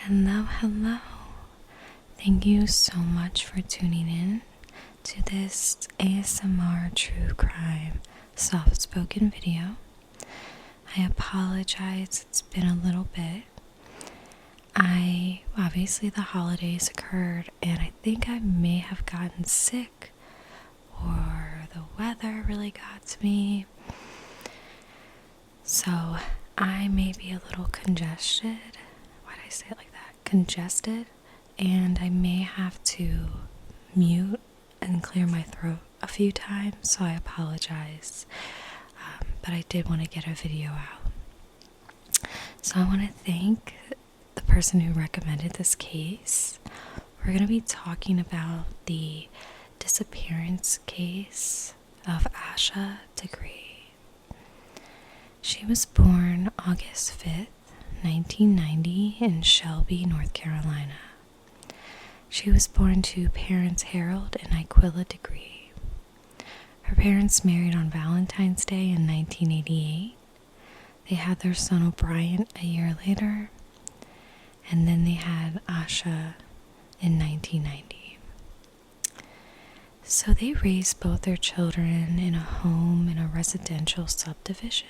Hello, hello. Thank you so much for tuning in to this ASMR true crime soft spoken video. I apologize, it's been a little bit. Obviously the holidays occurred and I think I may have gotten sick or the weather really got to me. So I may be a little congested. Why did I say it like that? Congested. And I may have to mute and clear my throat a few times, so I apologize. But I did want to get a video out. So I want to thank the person who recommended this case. We're going to be talking about the disappearance case of Asha Degree. She was born August 5th, 1990 in Shelby, North Carolina. She was born to parents Harold and Aquila Degree. Her parents married on Valentine's Day in 1988. They had their son O'Brien a year later, and then they had Asha in 1990. So they raised both their children in a home in a residential subdivision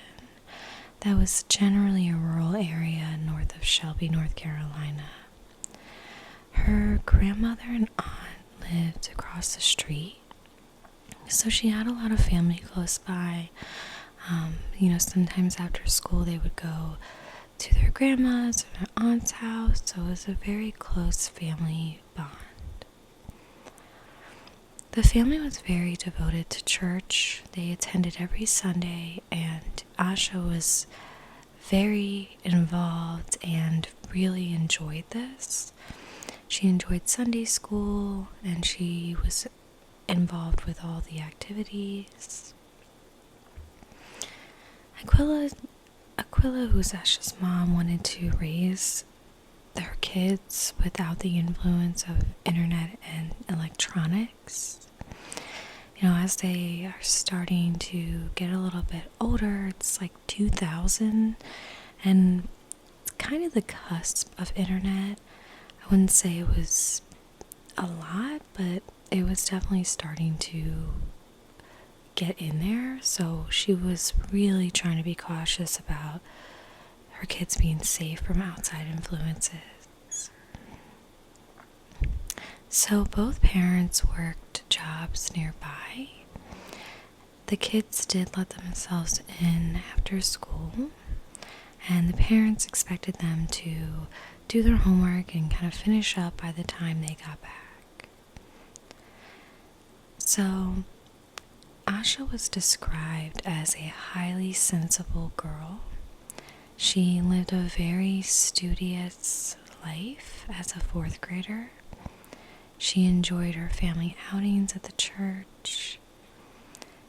that was generally a rural area north of Shelby, North Carolina. Her grandmother and aunt lived across the street, so she had a lot of family close by. Sometimes after school they would go to their grandma's or their aunt's house, so it was a very close family bond. The family was very devoted to church. They attended every Sunday, and Asha was very involved and really enjoyed this. She enjoyed Sunday school, and she was involved with all the activities. Aquila, who's Asha's mom, wanted to raise their kids without the influence of internet and electronics. As they are starting to get a little bit older, it's like 2000, and it's kind of the cusp of internet. I wouldn't say it was a lot, but it was definitely starting to get in there. So she was really trying to be cautious about her kids being safe from outside influences. So both parents worked jobs nearby. The kids did let themselves in after school, and the parents expected them to do their homework and kind of finish up by the time they got back. So Asha was described as a highly sensible girl. She lived a very studious life as a fourth grader. She enjoyed her family outings at the church,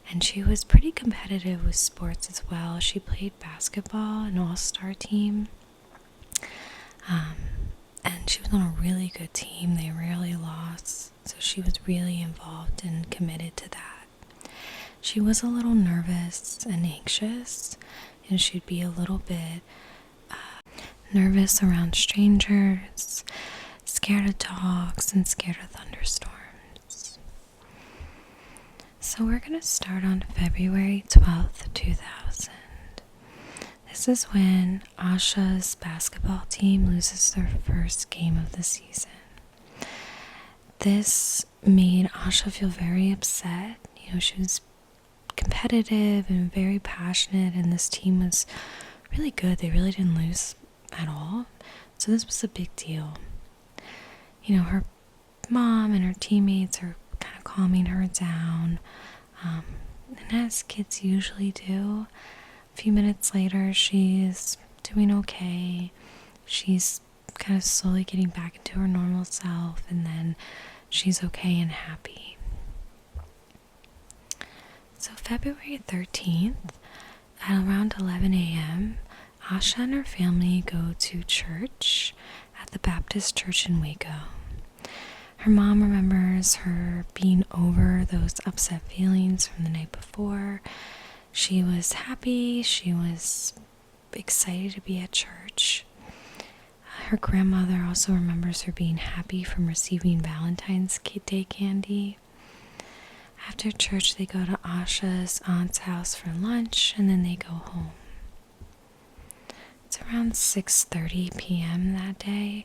and she was pretty competitive with sports as well. She played basketball, an all-star team, and she was on a really good team. They rarely lost, so she was really involved and committed to that. She was a little nervous and anxious, and she'd be a little bit nervous around strangers, scared of dogs, and scared of thunderstorms. So we're going to start on February 12th, 2000. This is when Asha's basketball team loses their first game of the season. This made Asha feel very upset. She was competitive and very passionate, and this team was really good. They really didn't lose at all. So this was a big deal. Her mom and her teammates are kind of calming her down. And as kids usually do, a few minutes later, she's doing okay. She's kind of slowly getting back into her normal self, and then she's okay and happy. So February 13th, at around 11 a.m., Asha and her family go to church at the Baptist Church in Waco. Her mom remembers her being over those upset feelings from the night before. She was happy. She was excited to be at church. Her grandmother also remembers her being happy from receiving Valentine's Day candy. After church, they go to Asha's aunt's house for lunch, and then they go home. It's around 6:30 p.m. that day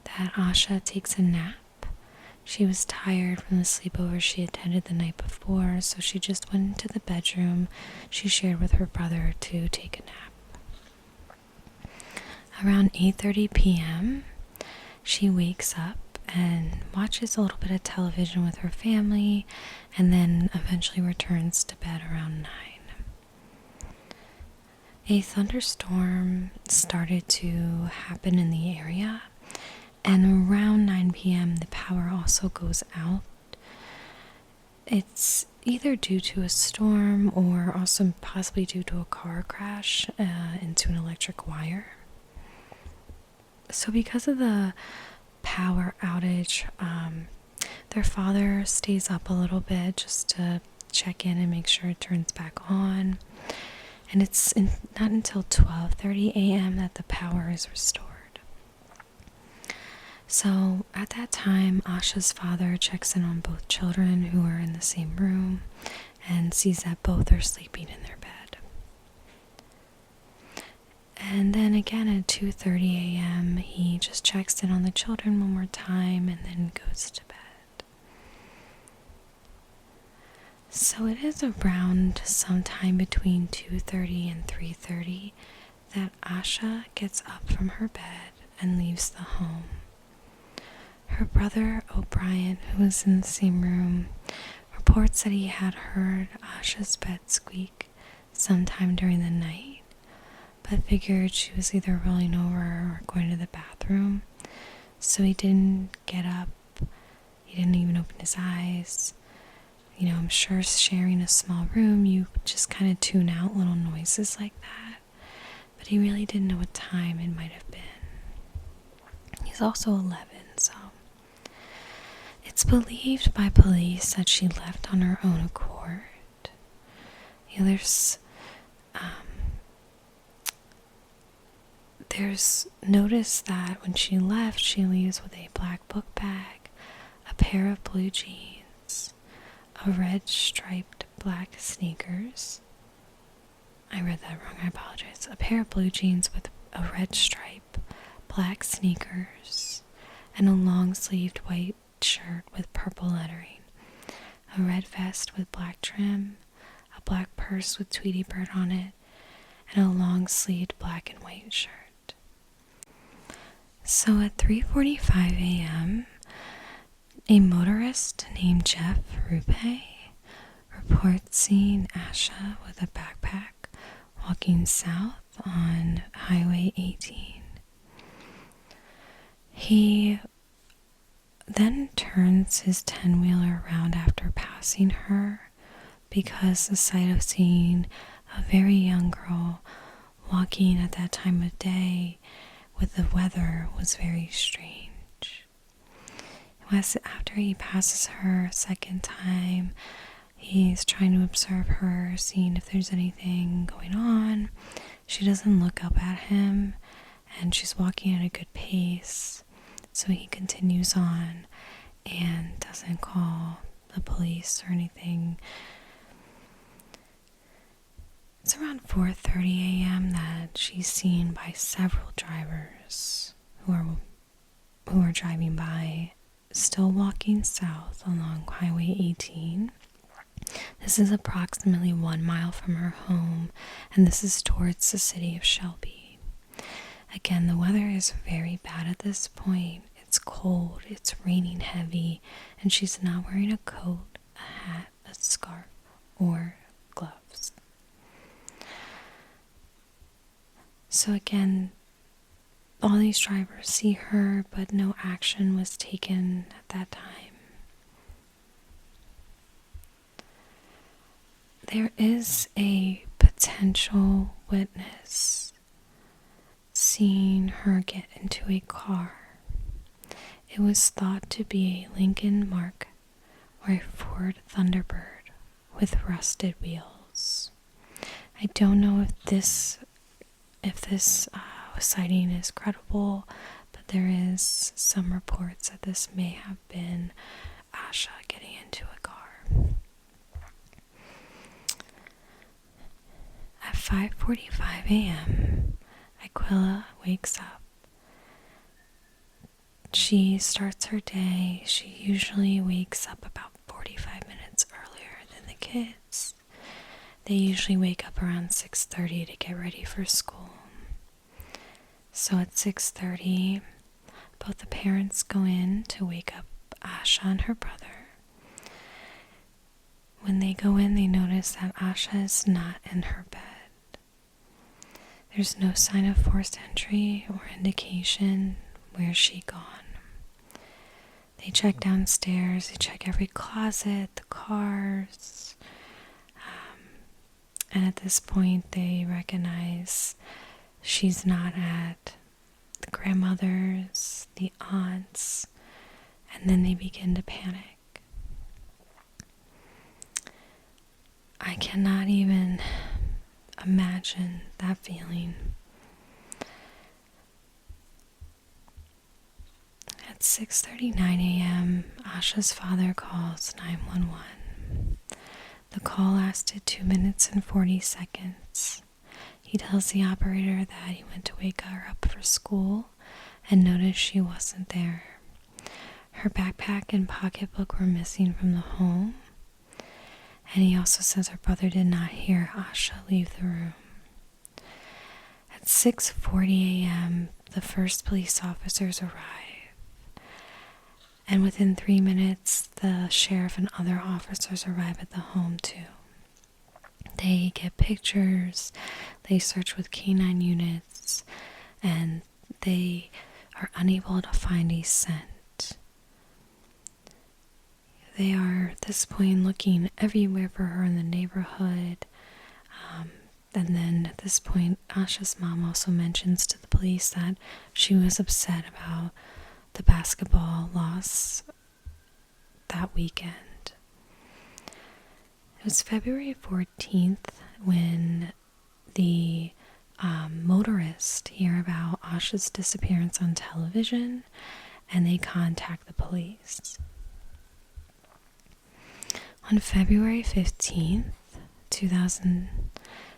that Asha takes a nap. She was tired from the sleepover she attended the night before, so she just went into the bedroom she shared with her brother to take a nap. Around 8:30 p.m., she wakes up and watches a little bit of television with her family, and then eventually returns to bed around 9. A thunderstorm started to happen in the area, and around 9 p.m. the power also goes out. It's either due to a storm or also possibly due to a car crash into an electric wire. So because of the power outage, their father stays up a little bit just to check in and make sure it turns back on. And it's not until 12:30 a.m. that the power is restored. So at that time, Asha's father checks in on both children who are in the same room and sees that both are sleeping in their bed. And then again at 2:30 a.m., he just checks in on the children one more time and then goes to bed. So it is around sometime between 2:30 and 3:30 that Asha gets up from her bed and leaves the home. Her brother O'Brien, who was in the same room, reports that he had heard Asha's bed squeak sometime during the night, but figured she was either rolling over or going to the bathroom, so he didn't get up. He didn't even open his eyes. You know, I'm sure sharing a small room, you just kind of tune out little noises like that, but he really didn't know what time it might have been. He's also 11, so it's believed by police that she left on her own accord. You know, there's notice that when she left, she leaves with a black book bag, a pair of blue jeans, a red striped black sneakers. I read that wrong, I apologize. A pair of blue jeans with a red stripe, black sneakers, and a long-sleeved white shirt with purple lettering, a red vest with black trim, a black purse with Tweety Bird on it, and a long-sleeved black and white shirt. So at 3:45 a.m., a motorist named Jeff Rupe reports seeing Asha with a backpack walking south on Highway 18. He then turns his 10-wheeler around after passing her because the sight of seeing a very young girl walking at that time of day with the weather was very strange. After he passes her a second time, he's trying to observe her, seeing if there's anything going on. She doesn't look up at him, and she's walking at a good pace, so he continues on and doesn't call the police or anything. It's around 4:30 a.m. that she's seen by several drivers who are driving by, still walking south along Highway 18. This is approximately 1 mile from her home, and this is towards the city of Shelby. Again, the weather is very bad at this point. It's cold, it's raining heavy, and she's not wearing a coat, a hat, a scarf, or gloves. So again, all these drivers see her, but no action was taken at that time. There is a potential witness seeing her get into a car. It was thought to be a Lincoln Mark or a Ford Thunderbird with rusted wheels. I don't know if this sighting is credible, but there is some reports that this may have been Asha getting into a car. At 5:45 a.m., Aquila wakes up. She starts her day. She usually wakes up about 45 minutes earlier than the kids. They usually wake up around 6:30 to get ready for school. So at 6:30, both the parents go in to wake up Asha and her brother. When they go in, they notice that Asha is not in her bed. There's no sign of forced entry or indication where she gone. They check downstairs, they check every closet, the cars, and at this point they recognize she's not at the grandmother's, the aunts, and then they begin to panic. I cannot even imagine that feeling. At 6:39 a.m., Asha's father calls 911. The call lasted 2 minutes and 40 seconds. He tells the operator that he went to wake her up for school and noticed she wasn't there. Her backpack and pocketbook were missing from the home, and he also says her brother did not hear Asha leave the room. At 6:40 a.m., the first police officers arrive, and within 3 minutes, the sheriff and other officers arrive at the home too. They get pictures, they search with canine units, and they are unable to find a scent. They are at this point looking everywhere for her in the neighborhood. And then at this point, Asha's mom also mentions to the police that she was upset about the basketball loss that weekend. It was February 14th when the motorists hear about Asha's disappearance on television, and they contact the police. On February 15th, 2000,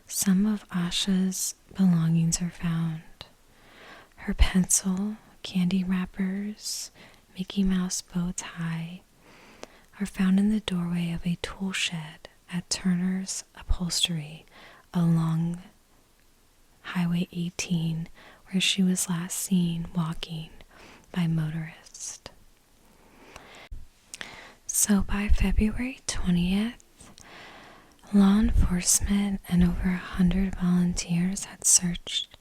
some of Asha's belongings are found. Her pencil, candy wrappers, Mickey Mouse bow tie are found in the doorway of a tool shed at Turner's Upholstery along Highway 18, where she was last seen walking by motorists. So by February 20th, law enforcement and over 100 volunteers had searched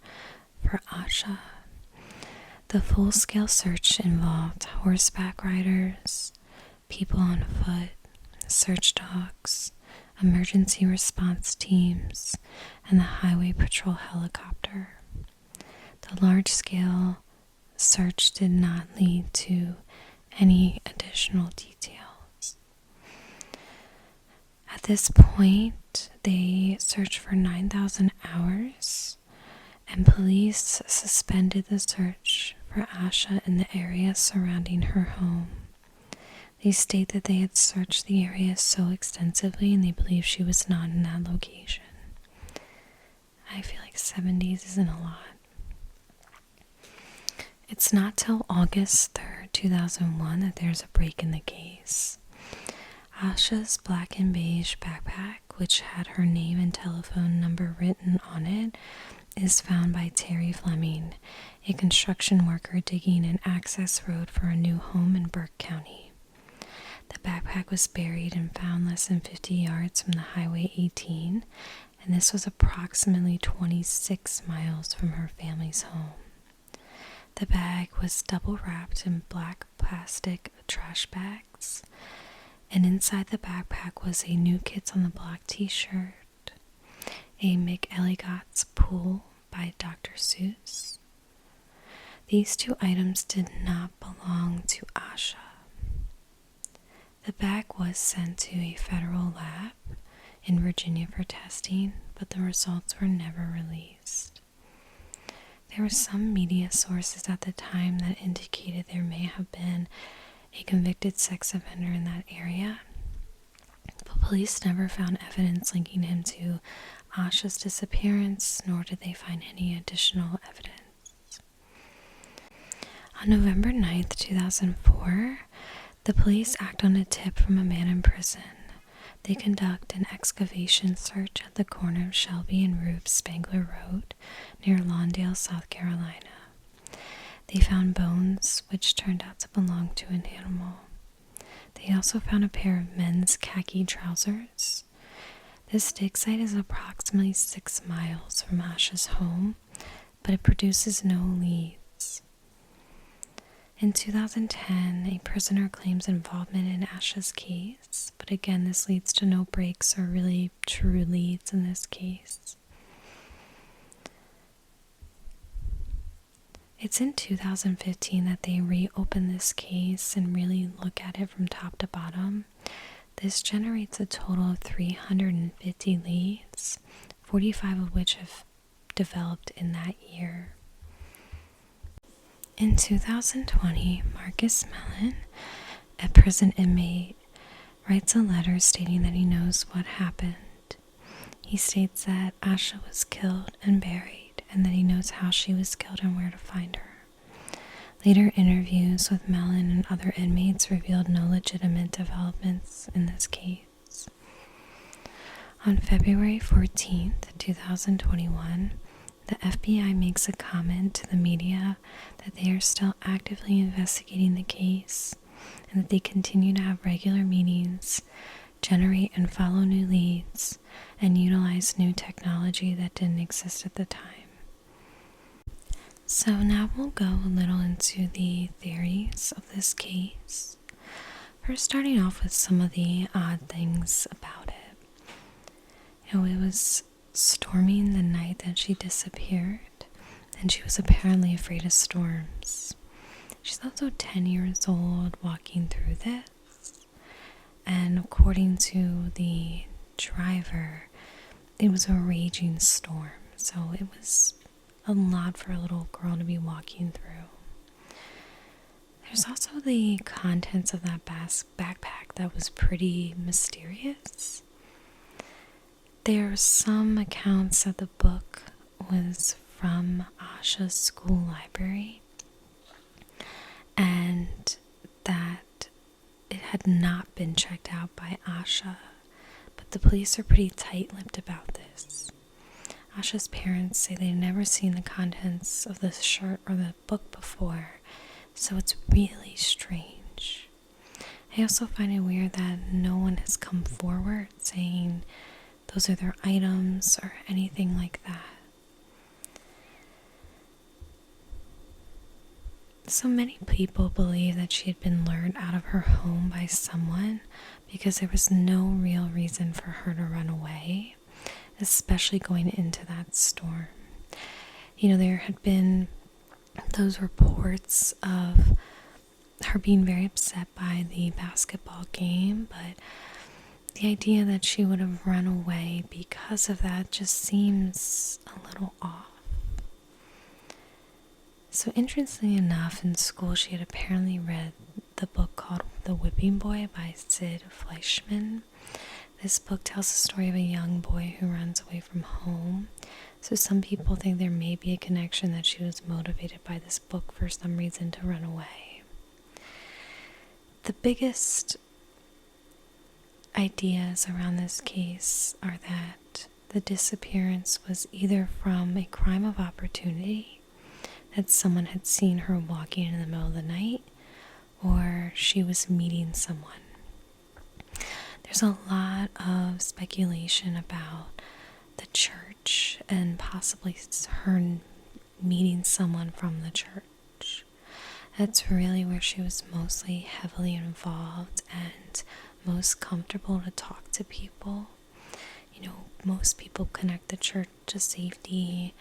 for Asha. The full-scale search involved horseback riders, people on foot, search dogs, emergency response teams, and the highway patrol helicopter. The large-scale search did not lead to any additional details. At this point, they searched for 9,000 hours, and police suspended the search for Asha in the area surrounding her home. They state that they had searched the area so extensively and they believe she was not in that location. I feel like 70s isn't a lot. It's not till August 3rd, 2001 that there's a break in the case. Asha's black and beige backpack, which had her name and telephone number written on it, is found by Terry Fleming, a construction worker digging an access road for a new home in Burke County. The backpack was buried and found less than 50 yards from the Highway 18, and this was approximately 26 miles from her family's home. The bag was double wrapped in black plastic trash bags, and inside the backpack was a New Kids on the Block t-shirt, a McElligot's Pool by Dr. Seuss. These two items did not belong to Asha. The bag was sent to a federal lab in Virginia for testing, but the results were never released. There were some media sources at the time that indicated there may have been a convicted sex offender in that area, but police never found evidence linking him to Asha's disappearance, nor did they find any additional evidence. On November 9th, 2004, the police act on a tip from a man in prison. They conduct an excavation search at the corner of Shelby and Rube Spangler Road near Lawndale, South Carolina. They found bones which turned out to belong to an animal. They also found a pair of men's khaki trousers. This dig site is approximately 6 miles from Asha's home, but it produces no leads. In 2010, a prisoner claims involvement in Asha's case, but again, this leads to no breaks or really true leads in this case. It's in 2015 that they reopen this case and really look at it from top to bottom. This generates a total of 350 leads, 45 of which have developed in that year. In 2020, Marcus Mellon, a prison inmate, writes a letter stating that he knows what happened. He states that Asha was killed and buried, and that he knows how she was killed and where to find her. Later interviews with Mellon and other inmates revealed no legitimate developments in this case. On February 14th, 2021, the FBI makes a comment to the media that they are still actively investigating the case and that they continue to have regular meetings, generate and follow new leads, and utilize new technology that didn't exist at the time. So now we'll go a little into the theories of this case. First, starting off with some of the odd things about it. It was storming the night that she disappeared, and she was apparently afraid of storms. She's also 10 years old walking through this, and according to the driver, it was a raging storm, so it was a lot for a little girl to be walking through. There's also the contents of that backpack that was pretty mysterious. There are some accounts that the book was from Asha's school library and that it had not been checked out by Asha, but the police are pretty tight-lipped about this. Asha's parents say they've never seen the contents of this shirt or the book before, so it's really strange. I also find it weird that no one has come forward saying those are their items or anything like that. So many people believe that she had been lured out of her home by someone because there was no real reason for her to run away, especially going into that storm. There had been those reports of her being very upset by the basketball game, but the idea that she would have run away because of that just seems a little off. So interestingly enough, in school she had apparently read the book called The Whipping Boy by Sid Fleischman. This book tells the story of a young boy who runs away from home. So some people think there may be a connection that she was motivated by this book for some reason to run away. The biggest ideas around this case are that the disappearance was either from a crime of opportunity, that someone had seen her walking in the middle of the night, or she was meeting someone. There's a lot of speculation about the church and possibly her meeting someone from the church. That's really where she was mostly heavily involved and most comfortable to talk to people. Most people connect the church to safety,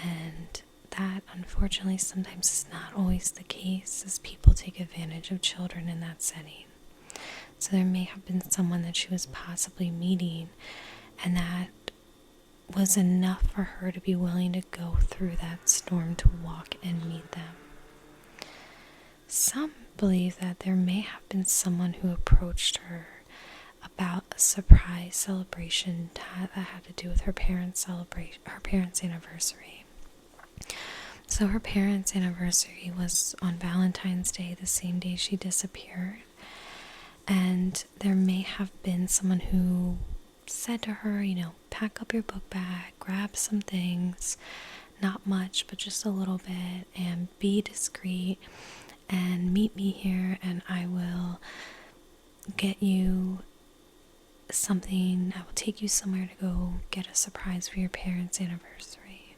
and that unfortunately sometimes is not always the case, as people take advantage of children in that setting. So there may have been someone that she was possibly meeting, and that was enough for her to be willing to go through that storm to walk and meet them. Some believe that there may have been someone who approached her about a surprise celebration that had to do with her parents' anniversary. So her parents' anniversary was on Valentine's Day, the same day she disappeared. And there may have been someone who said to her, pack up your book bag, grab some things, not much, but just a little bit, and be discreet, and meet me here, and I will get you something. I will take you somewhere to go get a surprise for your parents' anniversary.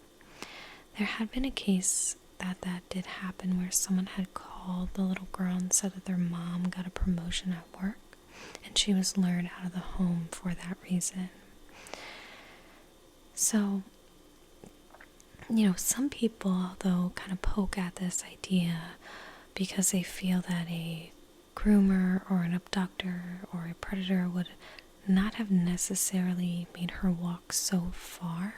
There had been a case that did happen where someone had called the little girl and said that their mom got a promotion at work and she was lured out of the home for that reason. So, some people, though, kind of poke at this idea because they feel that a groomer or an abductor or a predator would not have necessarily made her walk so far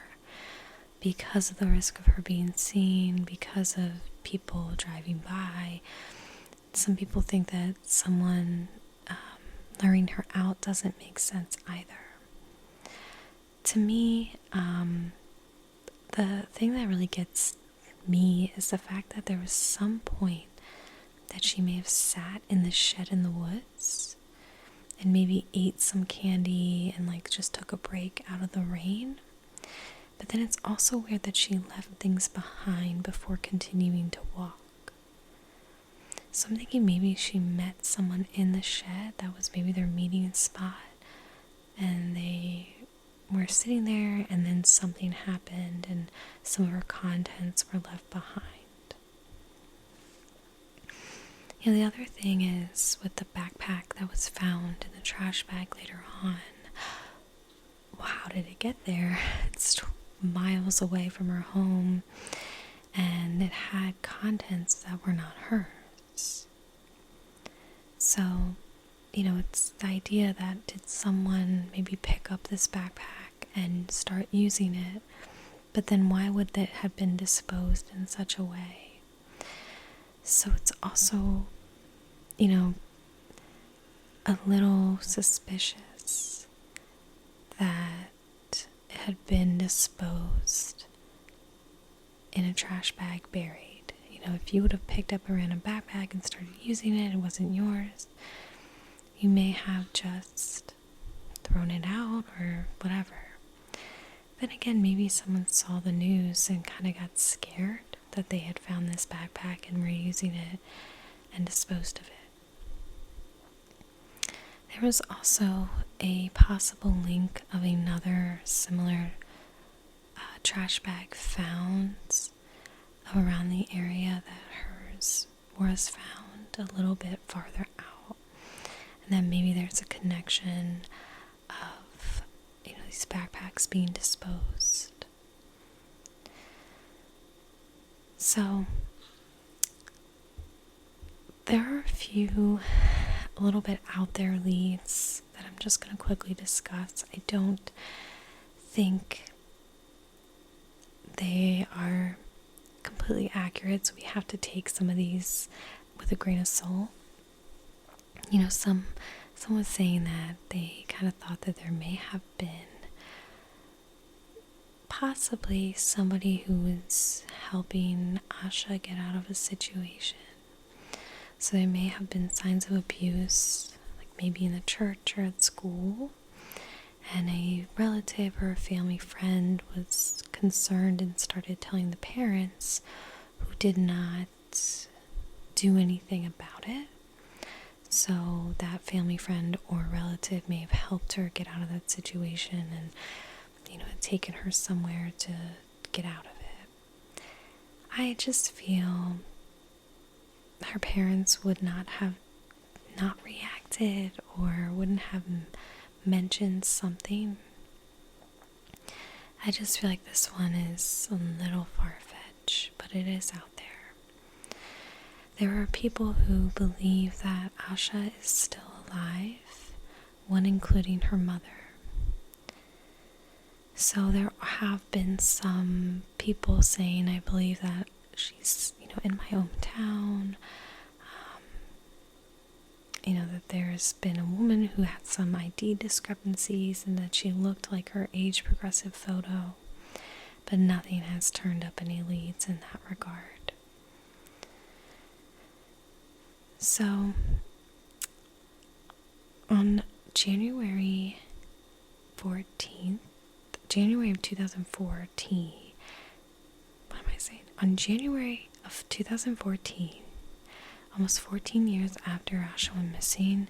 because of the risk of her being seen, because of people driving by. Some people think that someone luring her out doesn't make sense either. To me, the thing that really gets me is the fact that there was some point that she may have sat in the shed in the woods and maybe ate some candy and just took a break out of the rain. But then it's also weird that she left things behind before continuing to walk. So I'm thinking maybe she met someone in the shed. That was maybe their meeting spot. And they were sitting there and then something happened and some of her contents were left behind. The other thing is with the backpack that was found in the trash bag later on. How did it get there? It's miles away from her home and it had contents that were not hers. So, it's the idea that did someone maybe pick up this backpack and start using it, but then why would it have been disposed in such a way? So it's also, a little suspicious that it had been disposed in a trash bag buried. If you would have picked up a random backpack and started using it, it wasn't yours, you may have just thrown it out or whatever. Then again, maybe someone saw the news and kind of got scared that they had found this backpack and were using it and disposed of it. There was also a possible link of another similar trash bag found around the area that hers was found a little bit farther out. And then maybe there's a connection of, these backpacks being disposed. So, there are a few a little bit out there leads that I'm just going to quickly discuss. I don't think they are completely accurate, so we have to take some of these with a grain of salt. Someone was saying that they kind of thought that there may have been possibly somebody who was helping Asha get out of a situation. So there may have been signs of abuse, like maybe in the church or at school, and a relative or a family friend was concerned and started telling the parents, who did not do anything about it. So that family friend or relative may have helped her get out of that situation and, taken her somewhere to get out of it. I just feel her parents would not have not reacted or wouldn't have mentioned something. I just feel like this one is a little far-fetched, but it is out there. There are people who believe that Asha is still alive, one including her mother. So there have been some people saying, I believe, that she's, in my hometown. That there's been a woman who had some ID discrepancies and that she looked like her age progressive photo, but nothing has turned up any leads in that regard. So, on January of 2014, what am I saying? On January of 2014, almost 14 years after Asha went missing,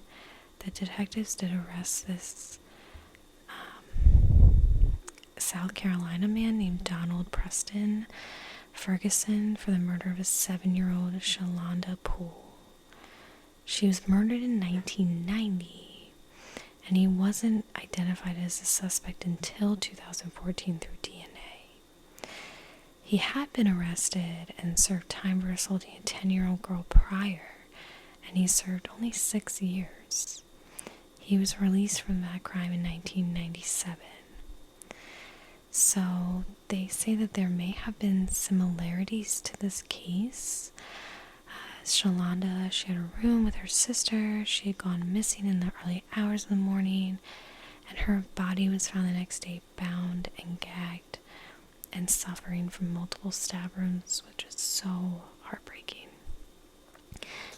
the detectives did arrest this South Carolina man named Donald Preston Ferguson for the murder of a 7-year-old Shalonda Poole. She was murdered in 1990, and he wasn't identified as a suspect until 2014 through DNA. He had been arrested and served time for assaulting a 10-year-old girl prior, and he served only 6 years. He was released from that crime in 1997. So they say that there may have been similarities to this case. Shalonda, she had a room with her sister. She had gone missing in the early hours of the morning, and her body was found the next day bound and gagged and suffering from multiple stab wounds, which is so heartbreaking.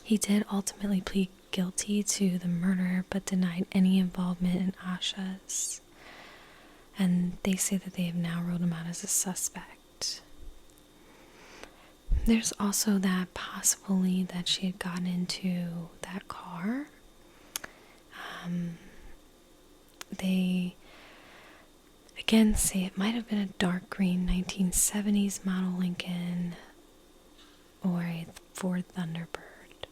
He did ultimately plead guilty to the murder, but denied any involvement in Asha's. And they say that they have now ruled him out as a suspect. There's also that possibly that she had gotten into that car. They again say it might have been a dark green 1970s model Lincoln or a Ford Thunderbird.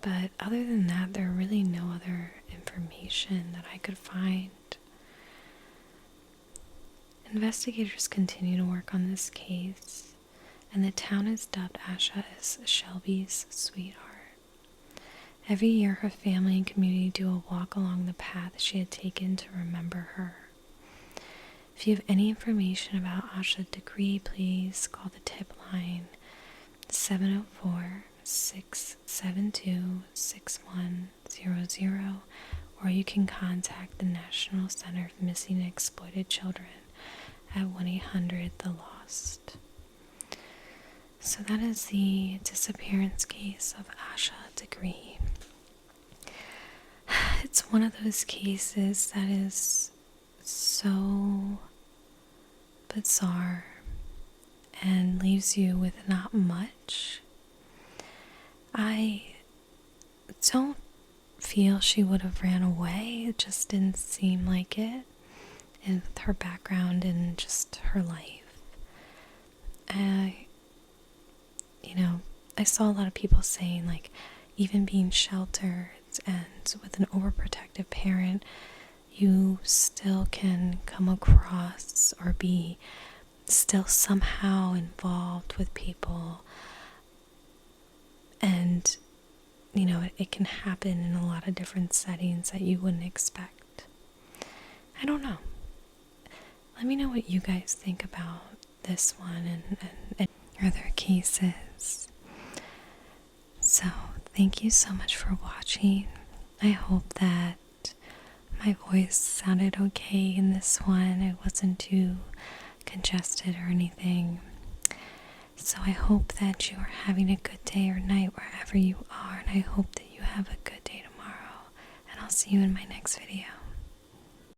But other than that, there are really no other information that I could find. Investigators continue to work on this case, and the town has dubbed Asha as Shelby's sweetheart. Every year, her family and community do a walk along the path she had taken to remember her. If you have any information about Asha Degree, please call the tip line 704-672-6100, or you can contact the National Center for Missing and Exploited Children at 1-800-THE-LOST. So that is the disappearance case of Asha Degree. It's one of those cases that is so bizarre and leaves you with not much. I don't feel she would have ran away. It just didn't seem like it, and with her background and just her life. I saw a lot of people saying, like, even being sheltered and with an overprotective parent, you still can come across or be still somehow involved with people. And, it can happen in a lot of different settings that you wouldn't expect. I don't know. Let me know what you guys think about this one and other cases. So, thank you so much for watching. I hope that my voice sounded okay in this one. It wasn't too congested or anything. So I hope that you are having a good day or night wherever you are, and I hope that you have a good day tomorrow. And I'll see you in my next video.